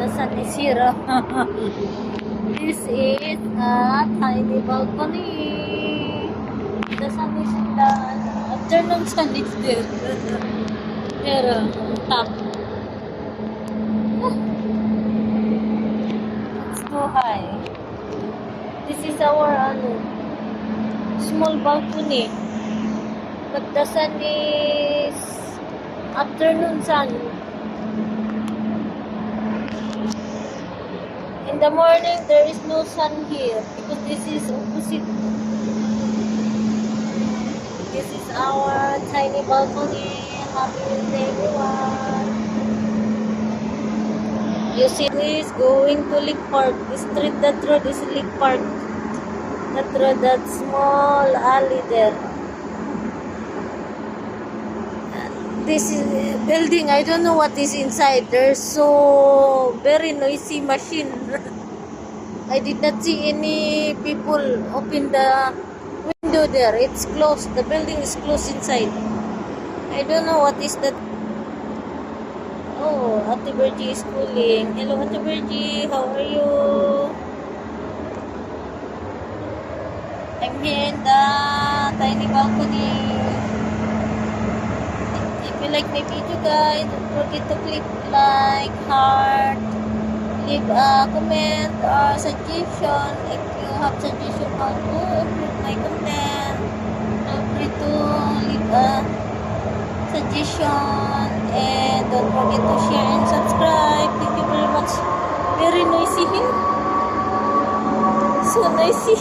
The sun is here. This is a tiny balcony. The sun is the afternoon sun is there. Here, top. It's too high. This is our small balcony. But the sun is afternoon sun. In the morning, there is no sun here because this is opposite. This is our tiny balcony. Happy birthday, everyone. You see, this going to Lake Park. The street, that road is Lake Park. That road, that small alley there. This is building. I don't know what is inside. There's so very noisy machine. I did not see any people open the window there. It's closed. The building is closed inside. I don't know what is that. Oh, Ate Virgie is calling. Hello, Ate Virgie. How are you? I'm here in the tiny balcony. If you like my video, guys, don't forget to click like, heart, leave a comment or suggestion. If you have suggestion how to improve my content, feel free to leave a suggestion, and don't forget to share and subscribe. Thank you very much. Very noisy here. So noisy.